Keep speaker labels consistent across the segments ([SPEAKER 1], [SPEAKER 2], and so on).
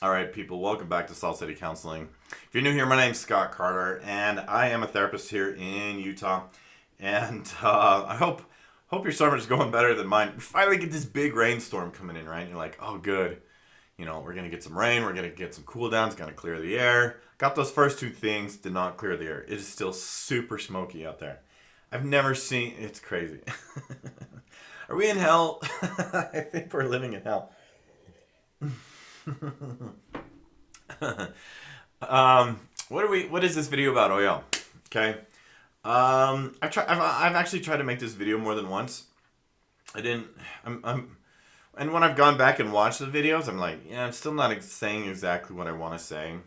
[SPEAKER 1] All right, people, welcome back to Salt City Counseling. If you're new here, my name's Scott Carter, and I am a therapist here in Utah. And I hope your summer is going better than mine. We finally get this big rainstorm coming in, right? And you're like, oh, good. You know, we're gonna get some rain. We're gonna get some cool down. It's gonna clear the air. Got those first two things. Did not clear the air. It is still super smoky out there. I've never seen. It's crazy. Are we in hell? I think we're living in hell. What is this video about? Oh yeah. Okay. I've actually tried to make this video more than once. I didn't. And when I've gone back and watched the videos, I'm like, yeah, I'm still not saying exactly what I want to say.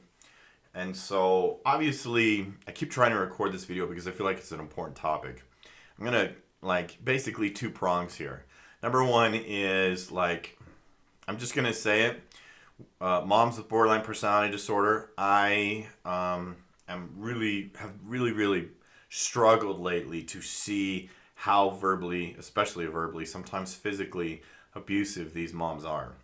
[SPEAKER 1] And so obviously, I keep trying to record this video because I feel like it's an important topic. I'm gonna basically two prongs here. Number one is I'm just gonna say it. Moms with borderline personality disorder. I have really struggled lately to see how verbally, especially verbally, sometimes physically abusive these moms are.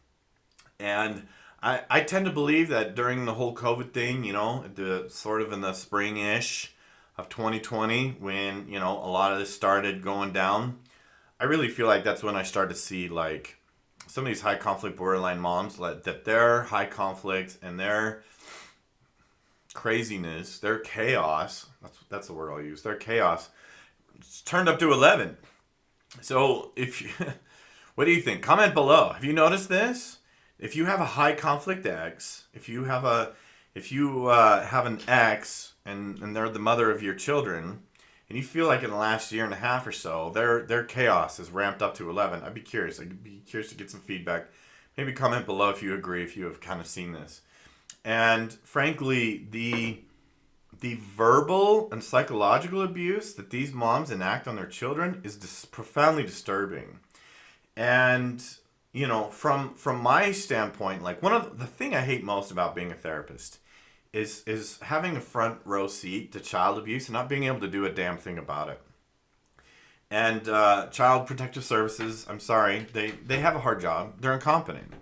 [SPEAKER 1] And I tend to believe that during the whole COVID thing, the sort of in the spring-ish of 2020, when, a lot of this started going down, I really feel like that's when I started to see some of these high conflict borderline moms, that their high conflict and their craziness, their chaos, that's the word I'll use, their chaos, it's turned up to 11. So if you, what do you think? Comment below. Have you noticed this? If you have a high conflict ex, if you have an ex and they're the mother of your children, and you feel like in the last year and a half or so, their chaos is ramped up to 11. I'd be curious. I'd be curious to get some feedback. Maybe comment below if you agree, if you have kind of seen this. And frankly, the verbal and psychological abuse that these moms enact on their children is profoundly disturbing. And, from my standpoint, one of the thing I hate most about being a therapist is having a front row seat to child abuse and not being able to do a damn thing about it. And Child Protective Services, I'm sorry, they have a hard job. They're incompetent.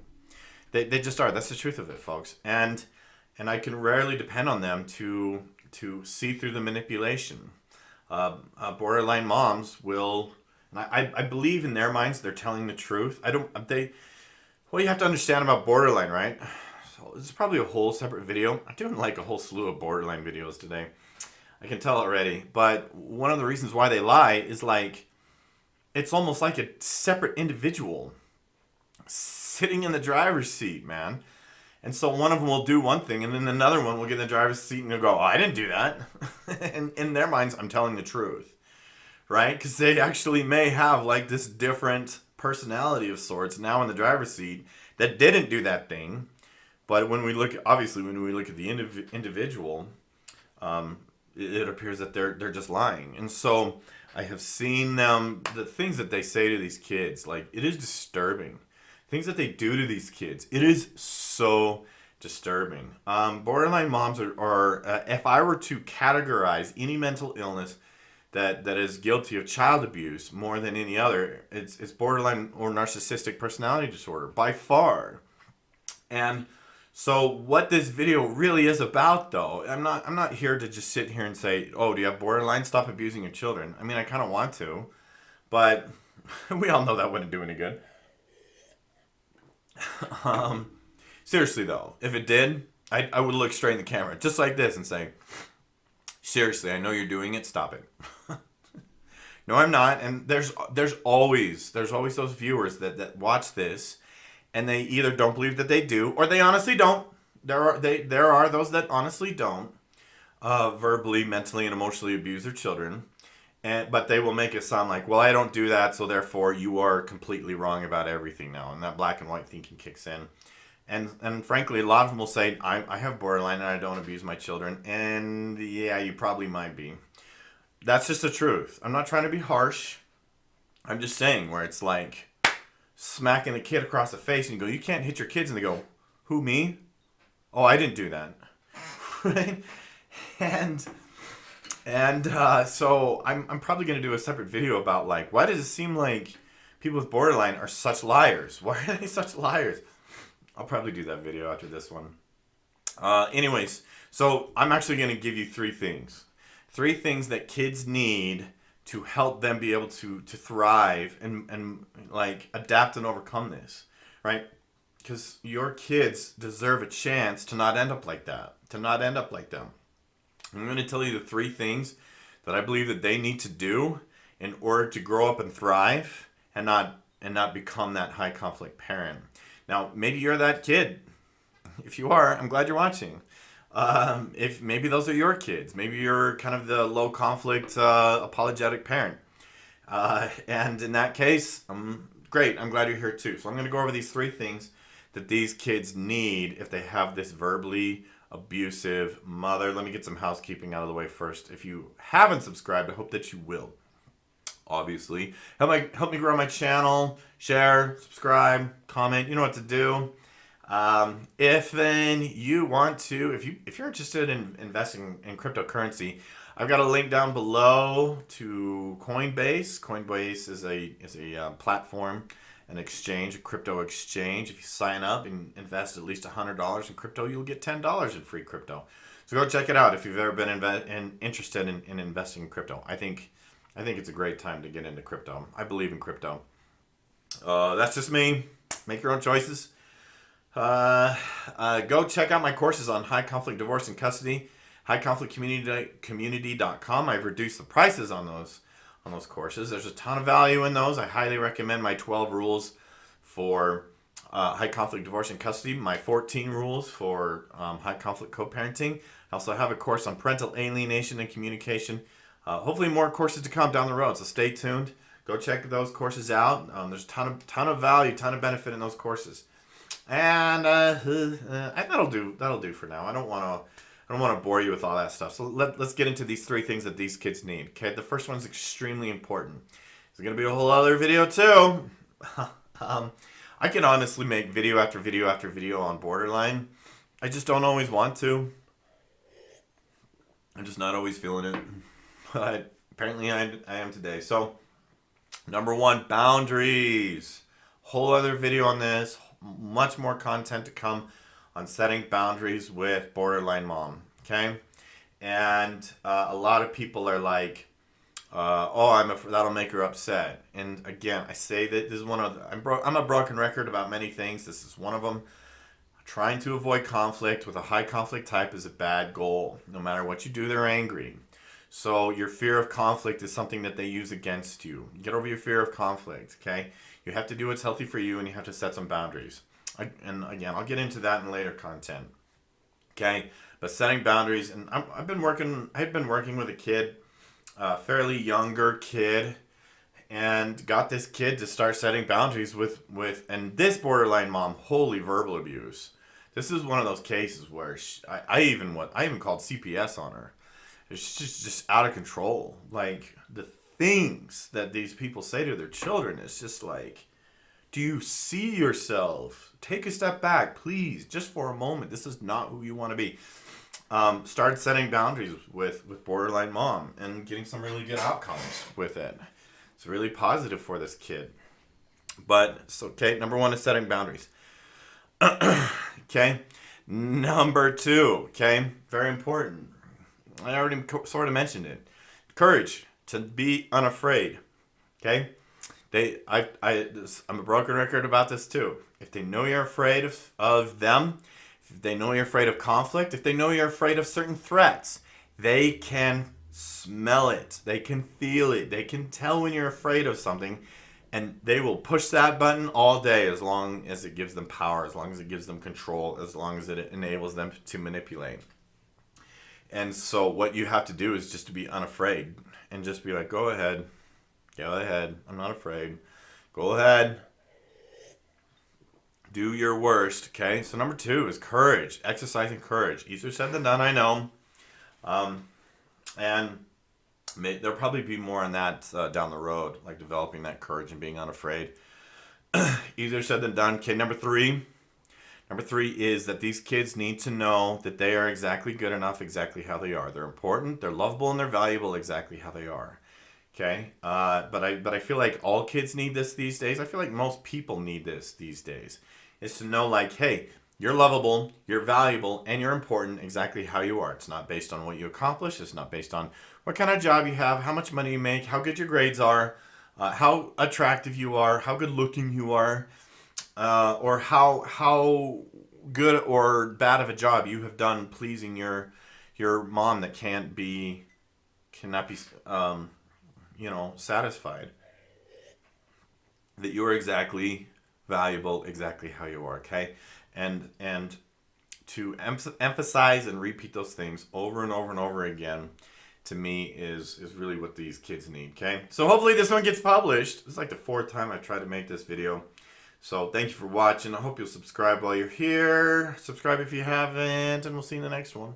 [SPEAKER 1] They just are. That's the truth of it, folks. And I can rarely depend on them to see through the manipulation. Borderline moms will, and I believe in their minds they're telling the truth. What you have to understand about borderline, right? So this is probably a whole separate video. I'm doing a whole slew of borderline videos today. I can tell already. But one of the reasons why they lie is it's almost like a separate individual sitting in the driver's seat, man. And so one of them will do one thing, and then another one will get in the driver's seat and they'll go, oh, I didn't do that. And in their minds, I'm telling the truth, right? Because they actually may have this different personality of sorts now in the driver's seat that didn't do that thing. But when we look at the individual, it appears that they're just lying. And so I have seen the things that they say to these kids, it is disturbing. Things that they do to these kids, it is so disturbing. Borderline moms are if I were to categorize any mental illness that is guilty of child abuse more than any other, it's borderline or narcissistic personality disorder by far. And so what this video really is about, though, I'm not here to just sit here and say, oh, do you have borderline? Stop abusing your children. I mean, I kind of want to, but we all know that wouldn't do any good. Seriously, though, if it did, I would look straight in the camera, just like this, and say, seriously, I know you're doing it. Stop it. No, I'm not. And there's always those viewers that watch this, and they either don't believe that they do, or they honestly don't. There are those that honestly don't verbally, mentally, and emotionally abuse their children, but they will make it sound like, well, I don't do that, so therefore you are completely wrong about everything now, and that black and white thinking kicks in. And frankly, a lot of them will say, I have borderline and I don't abuse my children, and yeah, you probably might be. That's just the truth. I'm not trying to be harsh. I'm just saying where it's smacking a kid across the face and you go, you can't hit your kids, and they go, who, me? Oh, I didn't do that. Right? And so I'm probably going to do a separate video about why does it seem like people with borderline are such liars? Why are they such liars? I'll probably do that video after this one. Anyways, so I'm actually going to give you three things. Three things that kids need to help them be able to thrive and like adapt and overcome this, right? Because your kids deserve a chance to not end up like that, to not end up like them. I'm going to tell you the three things that I believe that they need to do in order to grow up and thrive and not become that high conflict parent. Now, maybe you're that kid. If you are, I'm glad you're watching. If maybe those are your kids, maybe you're kind of the low conflict apologetic parent, and in that case, great. I'm glad you're here too. So I'm going to go over these three things that these kids need if they have this verbally abusive mother. Let me get some housekeeping out of the way first. If you haven't subscribed, I hope that you will. Obviously, help me grow my channel. Share, subscribe, comment. You know what to do. If then you want to, if you're interested in investing in cryptocurrency, I've got a link down below to Coinbase. Coinbase is a platform, an exchange, a crypto exchange. If you sign up and invest at least $100 in crypto, you'll get $10 in free crypto. So go check it out if you've ever been interested in investing in crypto. I think it's a great time to get into crypto. I believe in crypto. That's just me. Make your own choices. Go check out my courses on high conflict divorce and custody, highconflictcommunity.com. I've reduced the prices on those courses. There's a ton of value in those. I highly recommend my 12 rules for high conflict divorce and custody, my 14 rules for high conflict co-parenting. I also have a course on parental alienation and communication. Hopefully more courses to come down the road, so stay tuned. Go check those courses out. There's a ton of value, ton of benefit in those courses. And that'll do for now. I don't want to bore you with all that stuff. So let's get into these three things that these kids need. Okay, the first one's extremely important. There's gonna be a whole other video too. I can honestly make video after video after video on borderline. I just don't always want to. I'm just not always feeling it, but apparently I am today. So number one, boundaries. Whole other video on this. Much more content to come on setting boundaries with borderline mom. Okay, and a lot of people are like, "Oh, that'll make her upset." And again, I say that this is one of I'm a broken record about many things. This is one of them. Trying to avoid conflict with a high conflict type is a bad goal. No matter what you do, they're angry. So your fear of conflict is something that they use against you. Get over your fear of conflict. Okay. You have to do what's healthy for you, and you have to set some boundaries. And again, I'll get into that in later content. Okay, but setting boundaries, and I've been working with a kid, a fairly younger kid, and got this kid to start setting boundaries with and this borderline mom, holy verbal abuse. This is one of those cases where I even called CPS on her. It's just out of control. Like the things that these people say to their children is just like, do you see yourself? Take a step back, please, just for a moment. This is not who you want to be. Start setting boundaries with borderline mom and getting some really good outcomes with it. It's really positive for this kid. But it's okay. Number one is setting boundaries. Okay. Number two. Okay. Very important. I already sort of mentioned it. Courage to be unafraid. Okay. I'm a broken record about this too. If they know you're afraid of them, if they know you're afraid of conflict, if they know you're afraid of certain threats, they can smell it. They can feel it. They can tell when you're afraid of something, and they will push that button all day as long as it gives them power, as long as it gives them control, as long as it enables them to manipulate. And so what you have to do is just to be unafraid and just be like, go ahead. I'm not afraid. Go ahead. Do your worst. Okay. So number two is courage. Exercising courage. Easier said than done, I know. And there'll probably be more on that down the road, like developing that courage and being unafraid. Easier said than done. Okay. Number three is that these kids need to know that they are exactly good enough, exactly how they are. They're important, they're lovable, and they're valuable exactly how they are. Okay, but I feel like all kids need this these days. I feel like most people need this these days. is to know like, hey, you're lovable, you're valuable, and you're important exactly how you are. It's not based on what you accomplish. It's not based on what kind of job you have, how much money you make, how good your grades are, how attractive you are, how good looking you are, or how good or bad of a job you have done pleasing your mom that cannot be satisfied. That you're exactly valuable, exactly how you are. Okay, and to emphasize and repeat those things over and over and over again, to me is really what these kids need. Okay, so hopefully this one gets published. It's like the fourth time I've tried to make this video. So thank you for watching. I hope you'll subscribe while you're here. Subscribe if you haven't, and we'll see you in the next one.